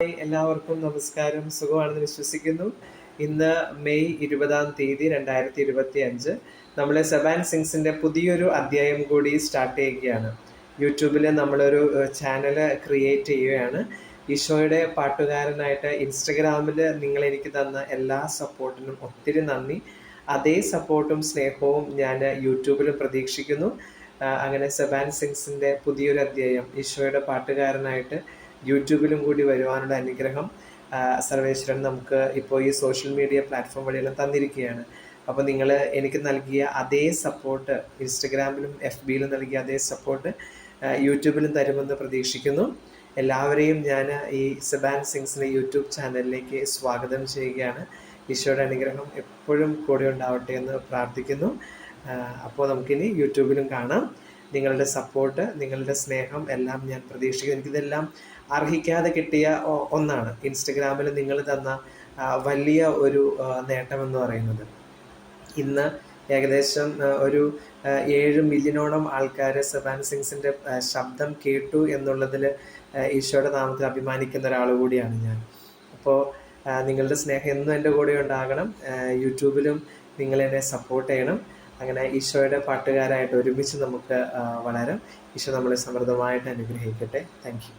എല്ലാവർക്കും നമസ്കാരം. സുഖമാണെന്ന് വിശ്വസിക്കുന്നു. ഇന്ന് മെയ് 20 2025 നമ്മളെ സെബാൻ സിങ്സിൻ്റെ പുതിയൊരു അധ്യായം കൂടി സ്റ്റാർട്ട് ചെയ്യുകയാണ്. യൂട്യൂബിൽ നമ്മളൊരു ചാനൽ ക്രിയേറ്റ് ചെയ്യുകയാണ്. ഈശോയുടെ പാട്ടുകാരനായിട്ട് ഇൻസ്റ്റഗ്രാമിൽ നിങ്ങളെനിക്ക് തന്ന എല്ലാ സപ്പോർട്ടിനും ഒത്തിരി നന്ദി. അതേ സപ്പോർട്ടും സ്നേഹവും ഞാൻ യൂട്യൂബിൽ പ്രതീക്ഷിക്കുന്നു. അങ്ങനെ സെബാൻ സിങ്സിൻ്റെ പുതിയൊരു അധ്യായം ഈശോയുടെ പാട്ടുകാരനായിട്ട് യൂട്യൂബിലും കൂടി വരുവാനുള്ള അനുഗ്രഹം സർവേശ്വരൻ നമുക്ക് ഇപ്പോൾ ഈ സോഷ്യൽ മീഡിയ പ്ലാറ്റ്ഫോം വഴിയെല്ലാം തന്നിരിക്കുകയാണ്. അപ്പോൾ നിങ്ങൾ എനിക്ക് നൽകിയ അതേ സപ്പോർട്ട് ഇൻസ്റ്റഗ്രാമിലും FBയിലും നൽകിയ അതേ സപ്പോർട്ട് യൂട്യൂബിലും തരുമെന്ന് പ്രതീക്ഷിക്കുന്നു. എല്ലാവരെയും ഞാൻ ഈ സെബാൻ സിങ്സിൻ്റെ യൂട്യൂബ് ചാനലിലേക്ക് സ്വാഗതം ചെയ്യുകയാണ്. ഈശോയുടെ അനുഗ്രഹം എപ്പോഴും കൂടെ ഉണ്ടാവട്ടെ എന്ന് പ്രാർത്ഥിക്കുന്നു. അപ്പോൾ നമുക്കിനി യൂട്യൂബിലും കാണാം. നിങ്ങളുടെ സപ്പോർട്ട്, നിങ്ങളുടെ സ്നേഹം എല്ലാം ഞാൻ പ്രതീക്ഷിക്കുന്നു. എനിക്കിതെല്ലാം അർഹിക്കാതെ കിട്ടിയ ഒന്നാണ്. ഇൻസ്റ്റഗ്രാമിൽ നിങ്ങൾ തന്ന വലിയ ഒരു നേട്ടമെന്ന് പറയുന്നത്. ഇന്ന് ഏകദേശം ഒരു 7 മില്യണോളം ആൾക്കാർ സെബാൻ സിങ്സിൻ്റെ ശബ്ദം കേട്ടു എന്നുള്ളതിൽ ഈശോയുടെ നാമത്തിൽ അഭിമാനിക്കുന്ന ഒരാൾ കൂടിയാണ് ഞാൻ. അപ്പോൾ നിങ്ങളുടെ സ്നേഹം എന്നും എൻ്റെ കൂടെ ഉണ്ടാകണം. യൂട്യൂബിലും നിങ്ങളെന്നെ സപ്പോർട്ട് ചെയ്യണം. അങ്ങനെ ഈശോയുടെ പാട്ടുകാരായിട്ട് ഒരുമിച്ച് നമുക്ക് വളരാം. ഈശോ നമ്മളെ സമൃദ്ധമായിട്ട് അനുഗ്രഹിക്കട്ടെ. Thank you.